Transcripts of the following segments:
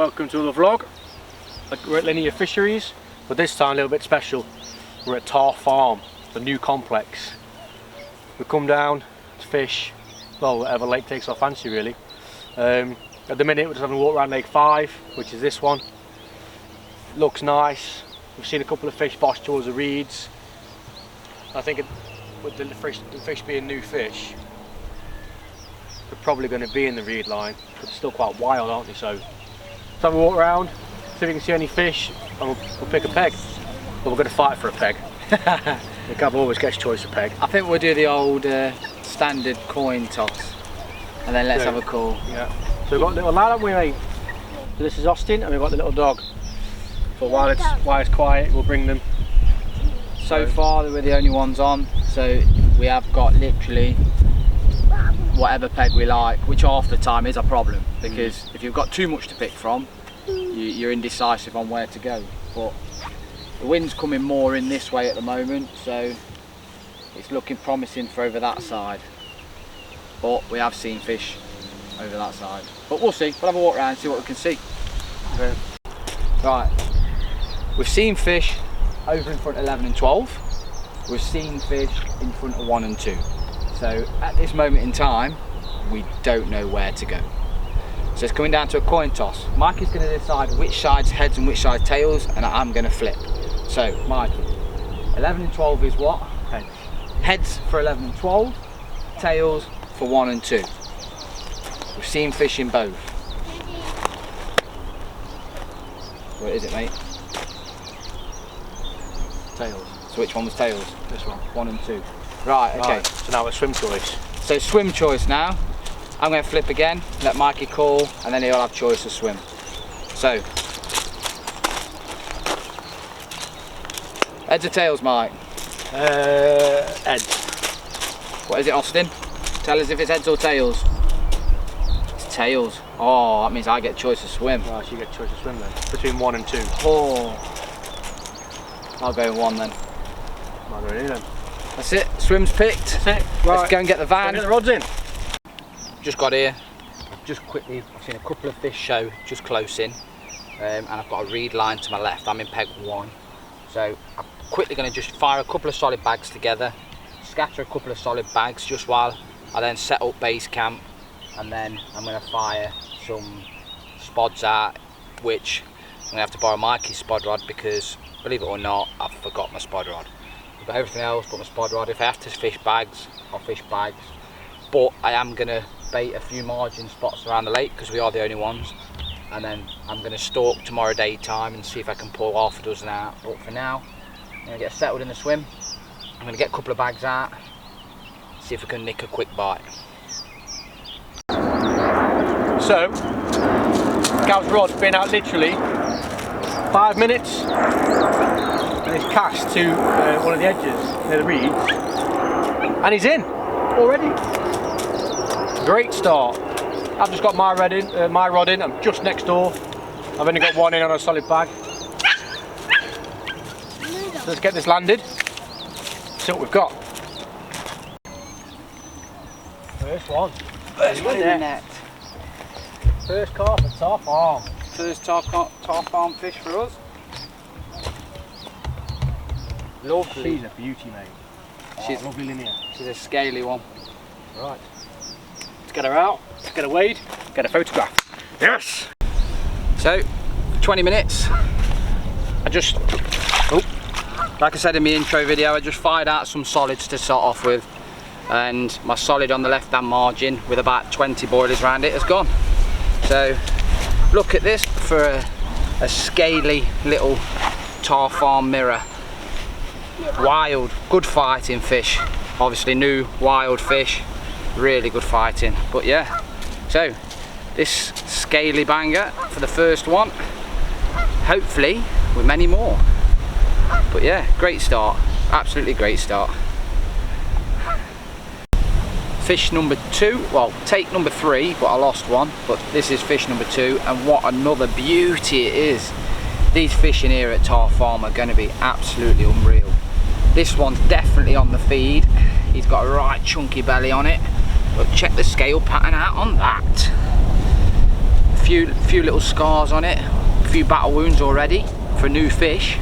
welcome to another vlog. We're at Linear Fisheries, but this time a little bit special. We're at Tar Farm, the new complex. We come down to fish, well, whatever lake takes our fancy really. At the minute we're just having a walk around Lake 5, which is this one. Looks nice. We've seen a couple of fish bosh towards the reeds. I think with the fish being new fish, they're probably going to be in the reed line, but they're still quite wild, aren't they? So let's have a walk around, see if we can see any fish, and we'll pick a peg. But we're going to fight for a peg. The cab always gets choice of peg. I think we'll do the old standard coin toss, and then let's have a call. Yeah. So we've got a little lad, haven't we, mate? So this is Austin, and we've got the little dog. So while it's quiet, we'll bring them. So far, we're the only ones on, so we have got literally whatever peg we like, which half the time is a problem, because if you've got too much to pick from, you're indecisive on where to go. But the wind's coming more in this way at the moment, so it's looking promising for over that side. But we have seen fish over that side. But we'll see, we'll have a walk around and see what we can see. Okay. Right, we've seen fish over in front of 11 and 12. We've seen fish in front of 1 and 2. So at this moment in time, we don't know where to go. So it's coming down to a coin toss. Mike is going to decide which side's heads and which side's tails, and I'm going to flip. So Mike, 11 and 12 is what? Heads. Heads for 11 and 12, tails for 1 and 2. We've seen fish in both. What is it, mate? Tails. So which one was tails? This one. 1 and 2. Right, okay. Right, so now it's swim choice. So swim choice now. I'm going to flip again, let Mikey call, and then he'll have choice of swim. So, heads or tails, Mike? Heads. What is it, Austin? Tell us if it's heads or tails. It's tails. Oh, that means I get choice of swim. Right, so you get choice of swim then. Between 1 and 2. Oh. I'll go 1 then. Might go in then. That's it, swim's picked. That's it. Right. Let's go and get the van. Get the rods in. Just got here. Just quickly, I've seen a couple of fish show just close in. And I've got a reed line to my left. I'm in peg 1. So I'm quickly going to just fire a couple of solid bags together. Scatter a couple of solid bags just while I then set up base camp. And then I'm going to fire some spods out, which I'm going to have to borrow Mikey's spod rod because, believe it or not, I've forgot my spod rod. I've got everything else but my spod rod. If I have to fish bags, I'll fish bags. But I am going to bait a few margin spots around the lake because we are the only ones. And then I'm going to stalk tomorrow daytime and see if I can pull half a dozen out. But for now, I'm going to get settled in the swim. I'm going to get a couple of bags out, see if we can nick a quick bite. So, Gav's rod's been out literally 5 minutes, and he's cast to one of the edges near the reeds, and he's in already. Great start. I've just got my rod in. I'm just next door. I've only got 1 in on a solid bag. So let's get this landed. See what we've got. First one. First one in the net. First carp at Tar Farm. First tar farm fish for us. Lovely. She's a beauty, mate. She's lovely linear. She's a scaly one. Right. Let's get her out. Let's get her weighed. Get a photograph. Yes. So, 20 minutes. Like I said in my intro video, I just fired out some solids to start off with, and my solid on the left hand margin with about 20 boilers around it has gone. So look at this for a scaly little Tar Farm mirror. Wild, good fighting fish. Obviously new wild fish, really good fighting. But yeah, so this scaly banger for the first one, hopefully with many more. But yeah, great start, absolutely great start. Fish number 2, well, take number 3, but I lost one, but this is fish number 2, and what another beauty it is. These fish in here at Tar Farm are going to be absolutely unreal. This one's definitely on the feed. He's got a right chunky belly on it, but check the scale pattern out on that. few little scars on it, a few battle wounds already for a new fish,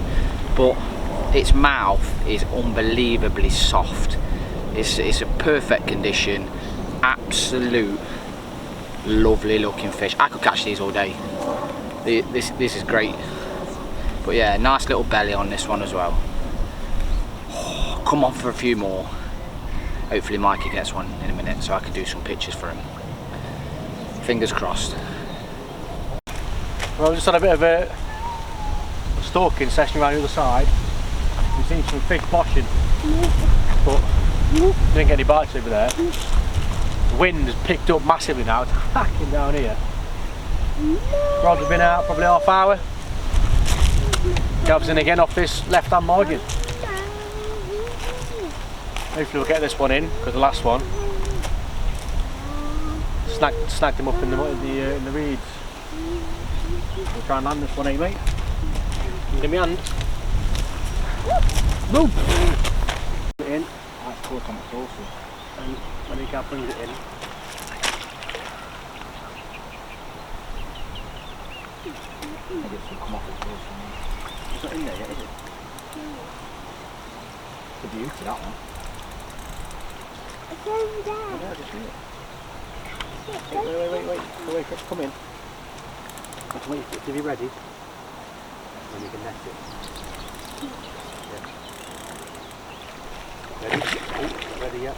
but its mouth is unbelievably soft. It's a perfect condition, absolute lovely looking fish. I could catch these all day. This is great. But yeah, nice little belly on this one as well. Oh, come on for a few more. Hopefully Mikey gets one in a minute so I can do some pictures for him. Fingers crossed. Well, I've just had a bit of a stalking session around the other side. We've seen some fish boshing, but didn't get any bites over there. The wind has picked up massively now, it's hacking down here. Rods have been out probably half hour. Gabs in again off this left hand margin. Hopefully we'll get this one in, because the last one snagged him up in the reeds. We'll try and land this one, eh mate? Give me a hand. Boom! Put it in. That's caught on the saucer. And when the Gab brings it in, maybe it will come off its saucer. It's not in there yet, is it? It's a beauty, that one. It's over there. Yeah, just in it. Wait, come in. Just wait for it to be ready. Then you can net it. Yeah. Ready? Oh, ready yet?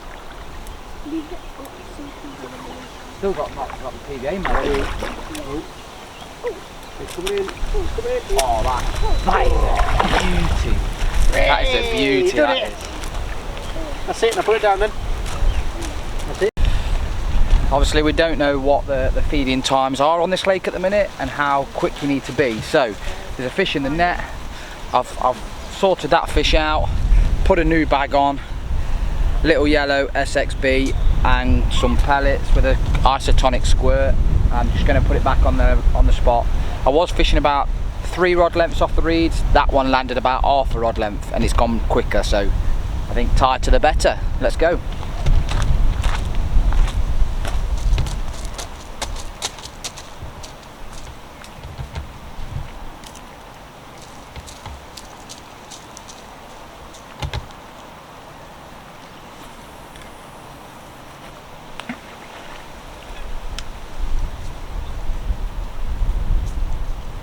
Leave it up so you can have a minute. Still got the PVA melody. Oh. It's coming in. It's coming in. Oh, that is a beauty. That is a beauty, that is. That's it, now put it down then. That's it. Obviously we don't know what the feeding times are on this lake at the minute and how quick you need to be. So there's a fish in the net. I've sorted that fish out, put a new bag on, little yellow SXB and some pellets with an isotonic squirt. I'm just going to put it back on the spot. I was fishing about 3 rod lengths off the reeds. That one landed about half a rod length and it's gone quicker, so I think tighter the better. Let's go.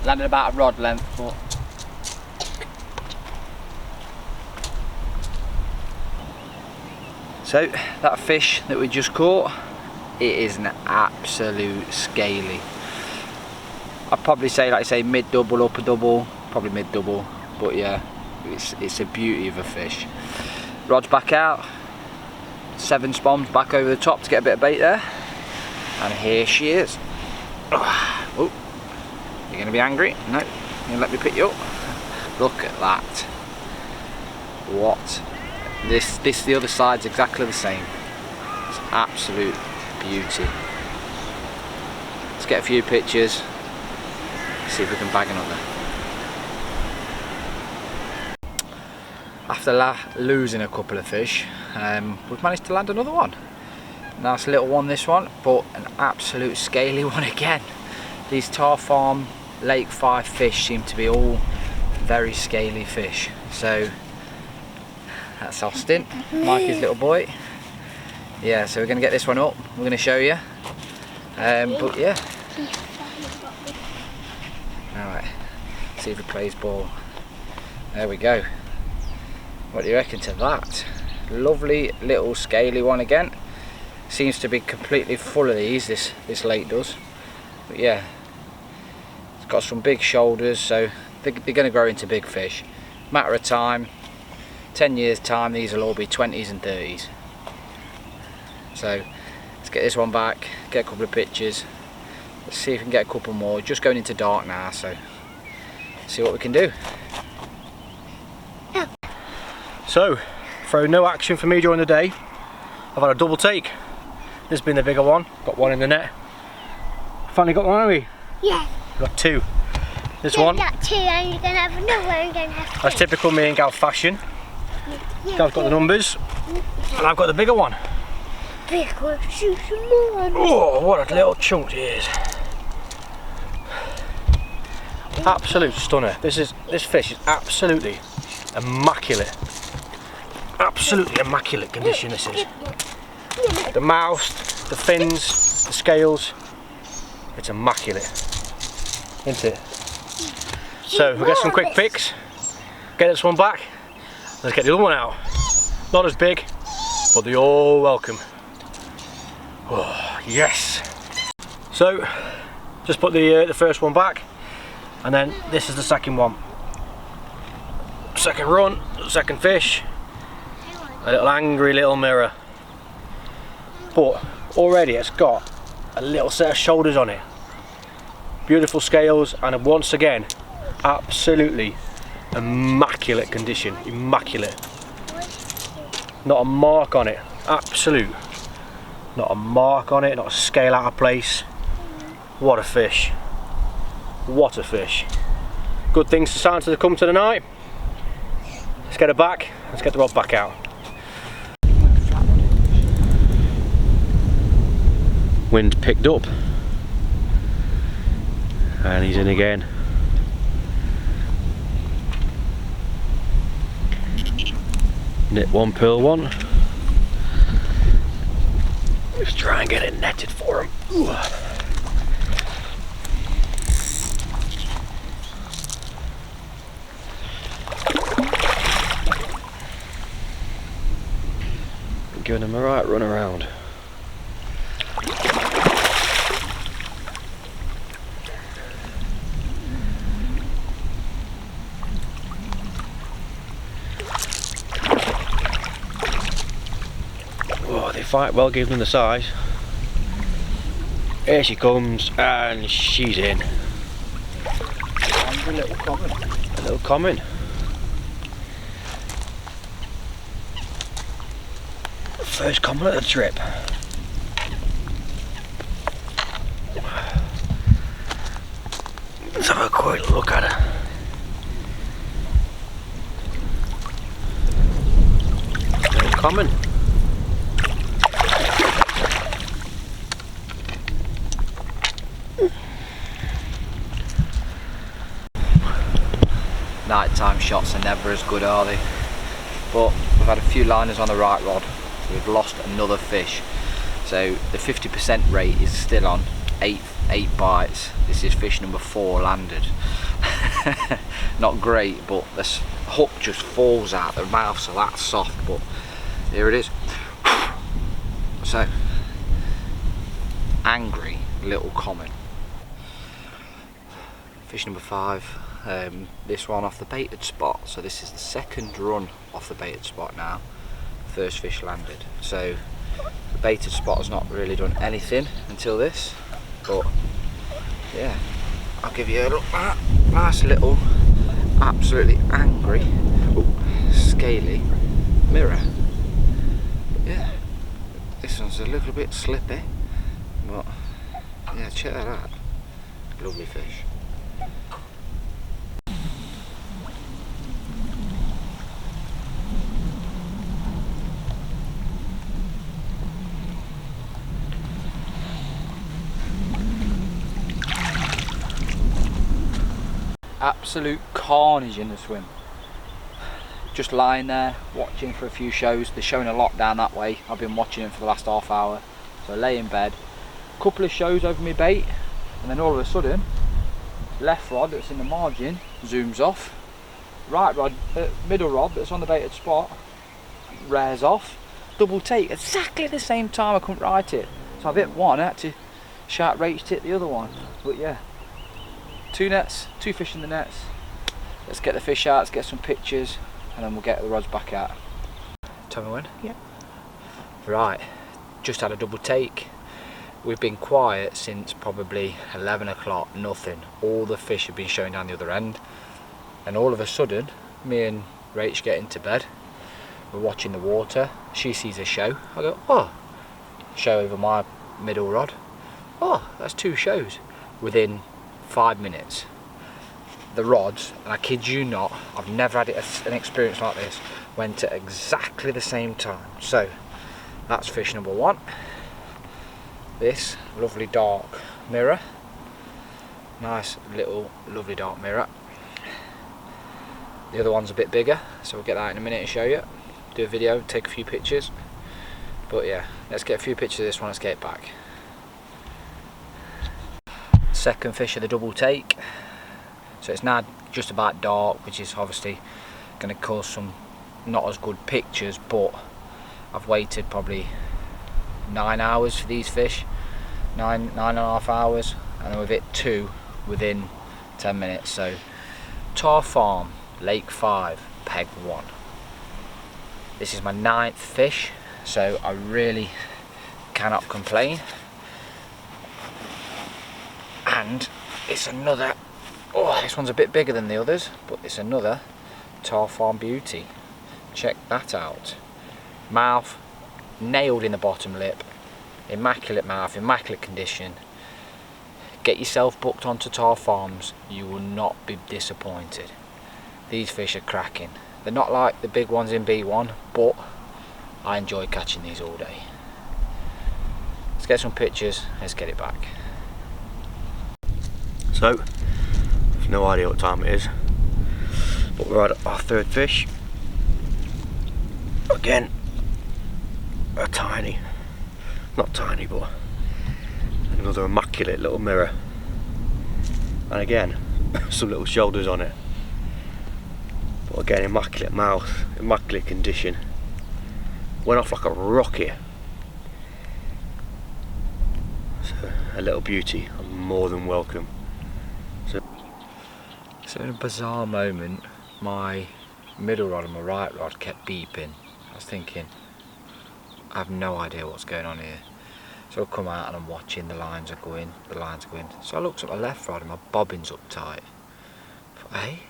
Landed about a rod length, but so that fish that we just caught, it is an absolute scaly. I'd probably say, like I say, mid double, upper double, probably mid double, but yeah, it's a beauty of a fish. Rod's back out, 7 spoms back over the top to get a bit of bait there, and here she is. Oh. You're going to be angry? No, you're going to let me pick you up. Look at that. What? The other side's exactly the same. It's absolute beauty. Let's get a few pictures. See if we can bag another. After losing a couple of fish, we've managed to land another one. Nice little one, this one, but an absolute scaly one again. These Tar Farm Lake 5 fish seem to be all very scaly fish. So that's Austin, Mikey's little boy. Yeah, so we're going to get this one up. We're going to show you. But yeah. Alright, see if he plays ball. There we go. What do you reckon to that? Lovely little scaly one again. Seems to be completely full of these, this lake does. But yeah. Got some big shoulders, so they're going to grow into big fish. Matter of time, 10 years time, these will all be 20s and 30s. So let's get this one back, get a couple of pictures, let's see if we can get a couple more. Just going into dark now, so see what we can do. So, for no action for me during the day, I've had a double take. This has been the bigger one, got one in the net. Finally got one, haven't we? Yeah. Got 2. This You one. got 2 and you're going to have another and you're going to have 3. That's typical me and Gav fashion. Yeah, Gav's got the numbers, and I've got the bigger one. Big one, shoot some more. Oh, what a little chunk it is. Absolute stunner. This fish is absolutely immaculate. Absolutely immaculate condition this is. The mouth, the fins, the scales, it's immaculate, isn't it? So we'll get some quick pics, get this one back, let's get the other one out. Not as big, but they're all welcome. Oh, yes. So just put the first one back, and then this is the second one. Second run, second fish, a little angry little mirror. But already it's got a little set of shoulders on it. Beautiful scales, and once again, absolutely immaculate condition. Immaculate. Not a mark on it. Absolute. Not a mark on it, not a scale out of place. What a fish. What a fish. Good things starting to come to the night. Let's get it back, let's get the rod back out. Wind picked up and he's in again. Knit one, pearl one. Let's try and get it netted for him. Ooh. Giving him a right run around. Oh, they fight well given the size. Here she comes, and she's in. And a little common. A little common. First common of the trip. Let's have a quick look at her. Very common. Nighttime shots are never as good, are they? But we've had a few liners on the right rod. We've lost another fish, so the 50% rate is still on. Eight bites. This is fish number 4 landed. Not great, but this hook just falls out the mouth, so that's soft, but here it is. So angry little common. Fish number 5. This one off the baited spot, so this is the second run off the baited spot now. First fish landed, so the baited spot has not really done anything until this, but yeah, I'll give you a look at that. Nice little absolutely angry, scaly mirror. But yeah, this one's a little bit slippy, but yeah, check that out. Lovely fish. Absolute carnage in the swim. Just lying there watching for a few shows. They're showing a lot down that way. I've been watching them for the last half hour. So I lay in bed, couple of shows over my bait, and then all of a sudden left rod that's in the margin zooms off, right rod, middle rod that's on the baited spot rears off, double take exactly the same time. I couldn't write it, so I've hit one, I had to sharp rage hit the other one. But yeah, 2 nets, 2 fish in the nets. Let's get the fish out, let's get some pictures, and then we'll get the rods back out. Tell me when? Yeah. Right, just had a double take. We've been quiet since probably 11 o'clock, nothing. All the fish have been showing down the other end. And all of a sudden, me and Rach get into bed. We're watching the water. She sees a show. I go, oh, show over my middle rod. Oh, that's 2 shows. Within 5 minutes, the rods, and I kid you not, I've never had an experience like this, went at exactly the same time. So that's fish number 1. This lovely dark mirror. Nice little lovely dark mirror. The other one's a bit bigger, so we'll get that in a minute and show you. Do a video, take a few pictures. But yeah, let's get a few pictures of this one, let's get it back. Second fish of the double take. So it's now just about dark, which is obviously going to cause some not as good pictures, but I've waited probably 9 hours for these fish. Nine and a half hours, and we've hit 2 within 10 minutes. So Tar Farm, Lake 5, Peg 1. This is my 9th fish, so I really cannot complain. And it's another, oh, this one's a bit bigger than the others, but it's another Tar Farm beauty. Check that out. Mouth nailed in the bottom lip, immaculate mouth, immaculate condition. Get yourself booked onto Tar Farms, you will not be disappointed. These fish are cracking. They're not like the big ones in B1, but I enjoy catching these all day. Let's get some pictures, let's get it back. So, I've no idea what time it is, but we're at our 3rd fish. Again, a tiny, not tiny, but another immaculate little mirror. And again, some little shoulders on it. But again, immaculate mouth, immaculate condition. Went off like a rocket. So, a little beauty, I'm more than welcome. So in a bizarre moment, my middle rod and my right rod kept beeping. I was thinking, I have no idea what's going on here. So I come out and I'm watching, the lines are going. So I looked at my left rod and my bobbin's up tight. But, hey?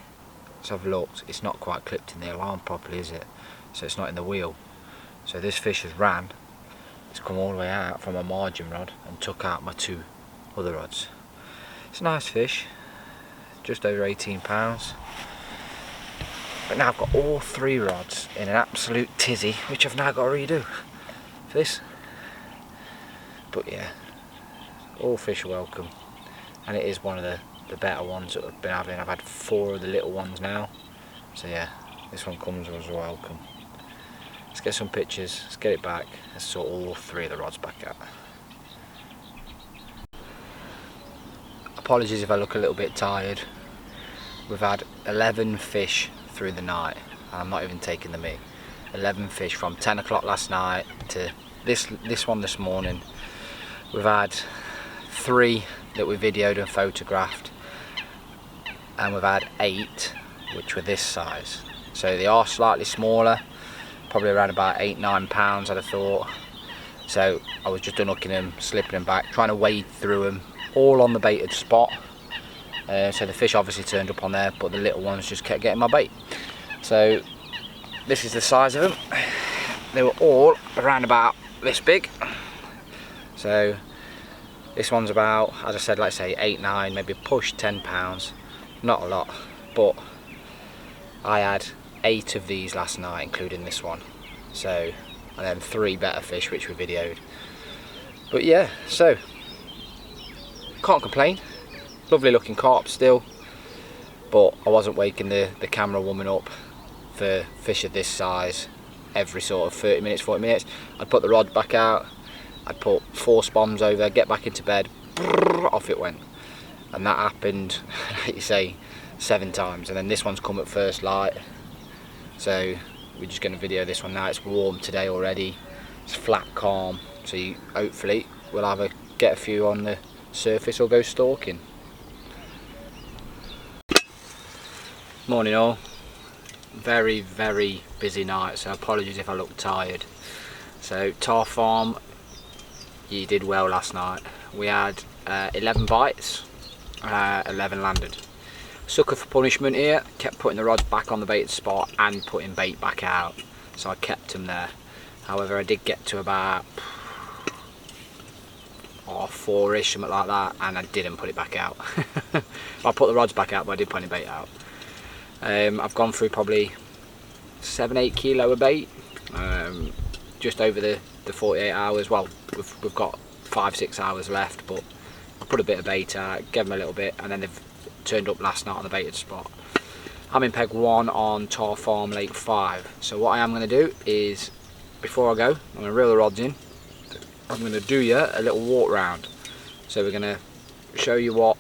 So I've looked, it's not quite clipped in the alarm properly, is it? So it's not in the wheel. So this fish has ran, it's come all the way out from my margin rod and took out my 2 other rods. It's a nice fish, just over 18 pounds. But now I've got all 3 rods in an absolute tizzy, which I've now got to redo for this. But yeah, all fish are welcome, and it is one of the better ones that I've been having. I've had 4 of the little ones now, so yeah, this one comes as welcome. Let's get some pictures, let's get it back, let's sort all 3 of the rods back out. Apologies if I look a little bit tired. We've had 11 fish through the night, and I'm not even taking them in. 11 fish from 10 o'clock last night to this one this morning. We've had 3 that we videoed and photographed, and we've had 8 which were this size. So they are slightly smaller, probably around about 8-9 pounds I'd have thought. So I was just unhooking them, slipping them back, trying to wade through them, all on the baited spot. So the fish obviously turned up on there, but the little ones just kept getting my bait. So this is the size of them. They were all around about this big. So this one's about, as I said, like say 8-9, maybe push 10 pounds. Not a lot, but I had 8 of these last night, including this one. So, and then 3 better fish which we videoed. But yeah, so can't complain. Lovely looking carp still, but I wasn't waking the camera woman up for fish of this size every sort of 30 minutes, 40 minutes. I'd put the rod back out, I'd put 4 spoms over, get back into bed, off it went. And that happened, like you say, 7 times. And then this one's come at first light. So we're just going to video this one now. It's warm today already, it's flat calm, so hopefully we'll get a few on the surface or go stalking. Morning all. Very busy night, so apologies if I look tired. So Tar Farm, you did well last night. We had 11 bites, 11 landed. Sucker for punishment here, kept putting the rods back on the baited spot and putting bait back out, so I kept them there. However, I did get to about 4-ish, something like that, and I didn't put it back out. I put the rods back out, but I did put the bait out. I've gone through probably 7-8 kilo of bait, just over the 48 hours. Well, we've got 5-6 hours left, but I put a bit of bait out, gave them a little bit, and then they've turned up last night on the baited spot. I'm in peg 1 on Tar Farm Lake 5. So what I am going to do is, before I go, I'm going to reel the rods in. I'm going to do you a little walk round. So we're going to show you what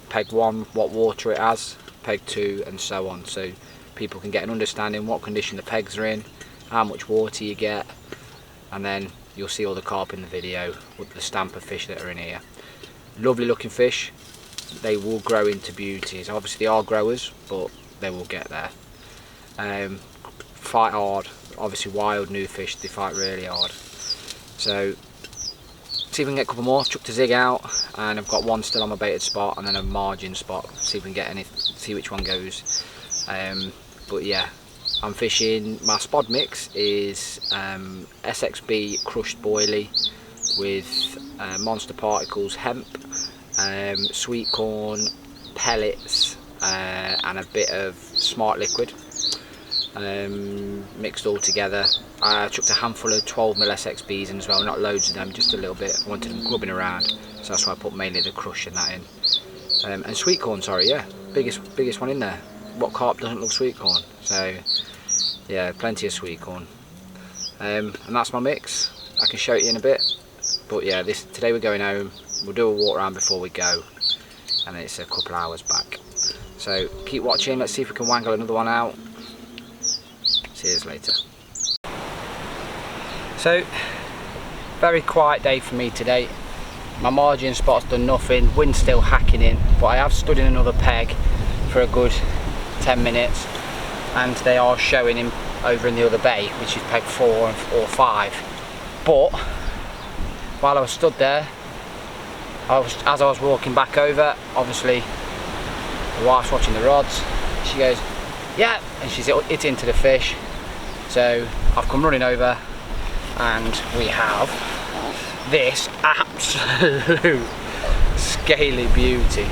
peg 1, what water it has, peg 2 and so on, so people can get an understanding what condition the pegs are in, how much water you get, and then you'll see all the carp in the video with the stamp of fish that are in here. Lovely looking fish. They will grow into beauties. Obviously they are growers, but they will get there. Fight hard. Obviously wild new fish, they fight really hard. So see if we can get a couple more. Chucked a zig out, and I've got one still on my baited spot and then a margin spot. See if we can get any, see which one goes. But yeah, I'm fishing. My spod mix is SXB crushed boilie with Monster Particles hemp, sweet corn, pellets, and a bit of smart liquid, mixed all together. I chucked a handful of 12mm SXBs in as well, not loads of them, just a little bit. I wanted them grubbing around, so that's why I put mainly the crush and that in. And sweet corn, sorry, yeah, biggest one in there. What carp doesn't love sweet corn? So yeah, plenty of sweet corn. And that's my mix. I can show it you in a bit, but yeah, today we're going home. We'll do a walk around before we go, and then it's a couple of hours back. So keep watching, let's see if we can wangle another one out. See you later. So, very quiet day for me today. My margin spot's done nothing, wind's still hacking in, but I have stood in another peg for a good 10 minutes, and they are showing him over in the other bay, which is peg 4 or 5. But while I was stood there, as I was walking back over, obviously the wife's watching the rods. She goes, yeah, and she's hit into the fish. So I've come running over, and we have this absolute scaly beauty.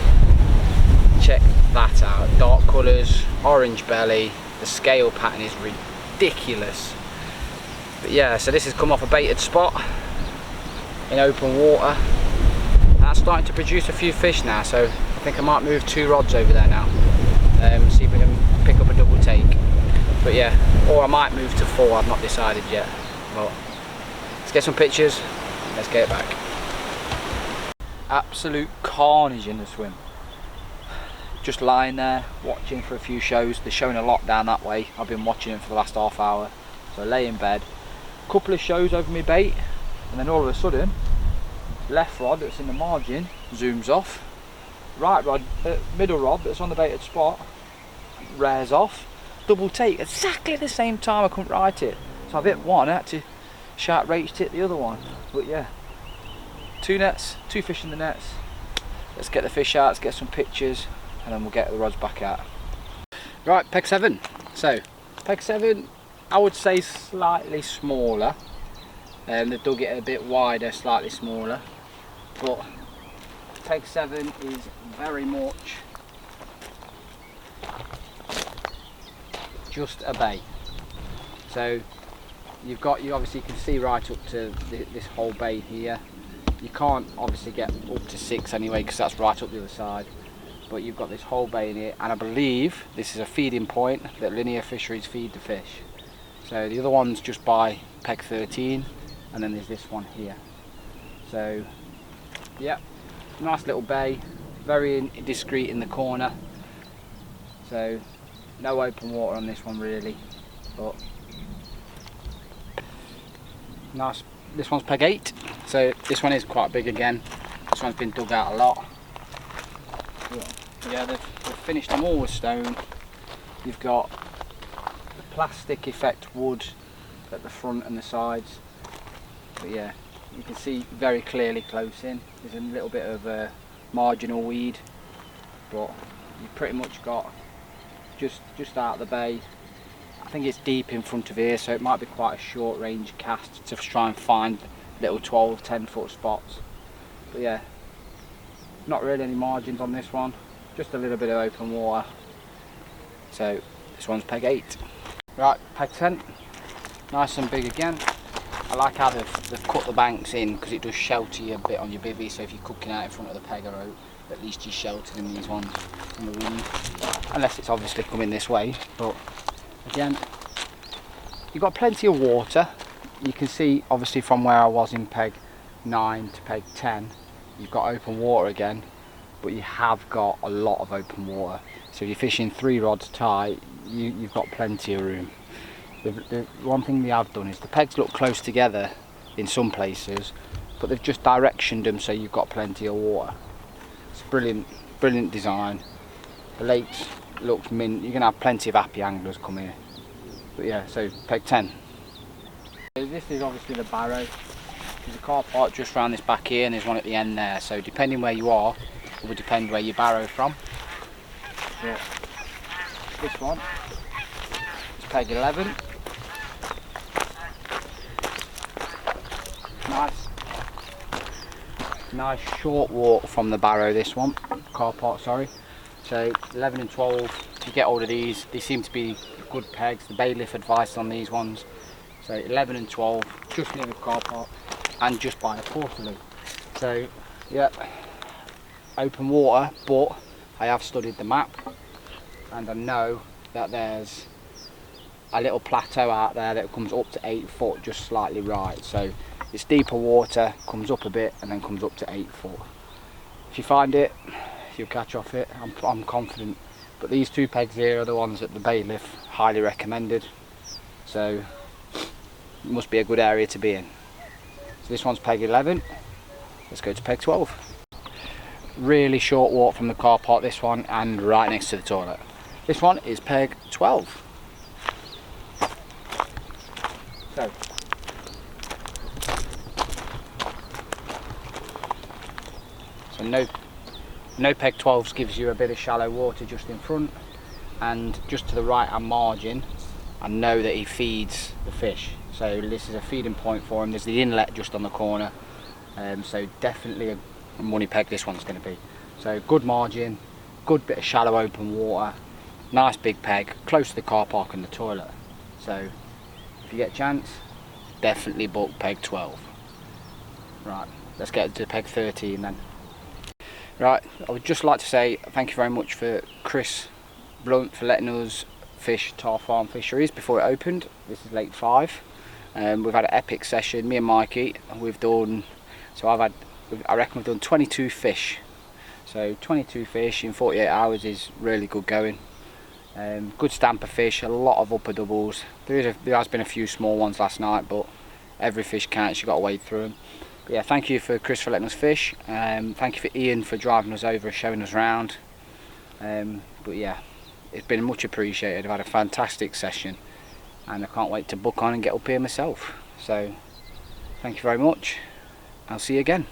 Check that out. Dark colours, orange belly, the scale pattern is ridiculous. But yeah, so this has come off a baited spot in open water. That's starting to produce a few fish now, so I think I might move 2 rods over there now. See if we can pick up a double take. But yeah, or I might move to 4, I've not decided yet. But let's get some pictures, let's get it back. Absolute carnage in the swim. Just lying there, watching for a few shows. They're showing a lot down that way. I've been watching them for the last half hour. So I lay in bed, couple of shows over my bait, and then all of a sudden, left rod that's in the margin zooms off, right rod, middle rod that's on the baited spot rears off, double take exactly the same time. I couldn't write it, so I've hit one, I had to sharp rage hit the other one. But yeah, 2 nets, 2 fish in the nets. Let's get the fish out, let's get some pictures, and then we'll get the rods back out. Right, peg 7. So peg 7, I would say slightly smaller. They've dug it a bit wider, slightly smaller, but peg 7 is very much just a bay. So you obviously can see right up to this whole bay here. You can't obviously get up to 6 anyway, because that's right up the other side, but you've got this whole bay in here, and I believe this is a feeding point that Linear Fisheries feed the fish. So the other one's just by peg 13, and then there's this one here. So yeah, nice little bay, very discreet in the corner. So no open water on this one really, but nice. This one's peg 8, so this one is quite big again. This one's been dug out a lot. Yeah, they've finished them all with stone. You've got the plastic effect wood at the front and the sides. But yeah, you can see very clearly close in. There's a little bit of a marginal weed, but you've pretty much got just out of the bay. I think it's deep in front of here, so it might be quite a short range cast to try and find little 12-10 foot spots. But yeah, not really any margins on this one, just a little bit of open water. So this one's peg 8. Right, peg 10, nice and big again. I like how they've cut the banks in because it does shelter you a bit on your bivvy, so if you're cooking out in front of the peg or at least you're sheltered in these ones from the wind. Unless it's obviously coming this way, but again, you've got plenty of water. You can see obviously from where I was in peg 9 to peg 10, you've got open water again, but you have got a lot of open water. So if you're fishing 3 rods tight, you've got plenty of room. The one thing they have done is the pegs look close together in some places, but they've just directioned them so you've got plenty of water. It's brilliant, brilliant design. The lakes looks mint. You're gonna have plenty of happy anglers come here. But yeah, so peg 10. So this is obviously the barrow. There's a car park just round this back here, and there's one at the end there. So depending where you are, it will depend where you barrow from. Yeah. This one is peg 11. Nice short walk from the barrow, this one, car park, sorry. So 11 and 12, if you get hold of these, they seem to be good pegs. The bailiff advice on these ones. So 11 and 12, just near the car park and just by a portaloo. So yeah, open water, but I have studied the map and I know that there's a little plateau out there that comes up to 8 foot, just slightly right. So it's deeper water, comes up a bit and then comes up to 8 foot. If you find it, you'll catch off it, I'm confident. But these 2 pegs here are the ones that the bailiff highly recommended. So it must be a good area to be in. So this one's peg 11, let's go to peg 12. Really short walk from the car park, this one, and right next to the toilet. This one is peg 12. So no peg 12s gives you a bit of shallow water just in front, and just to the right hand margin I know that he feeds the fish, so this is a feeding point for him. There's the inlet just on the corner, so definitely a money peg this one's going to be. So good margin, good bit of shallow open water, nice big peg, close to the car park and the toilet. So if you get a chance, definitely book peg 12. Right, let's get to peg 13 then. Right, I would just like to say thank you very much for Chris Blunt for letting us fish Tar Farm Fisheries before it opened. This is lake 5. We've had an epic session, me and Mikey. We've done, so I reckon we've done 22 fish. So 22 fish in 48 hours is really good going. Good stamper fish, a lot of upper doubles. There has been a few small ones last night, but every fish counts, you've got to wade through them. But yeah, thank you for Chris for letting us fish. Thank you for Ian for driving us over, showing us around. But yeah, it's been much appreciated. I've had a fantastic session and I can't wait to book on and get up here myself. So thank you very much. I'll see you again.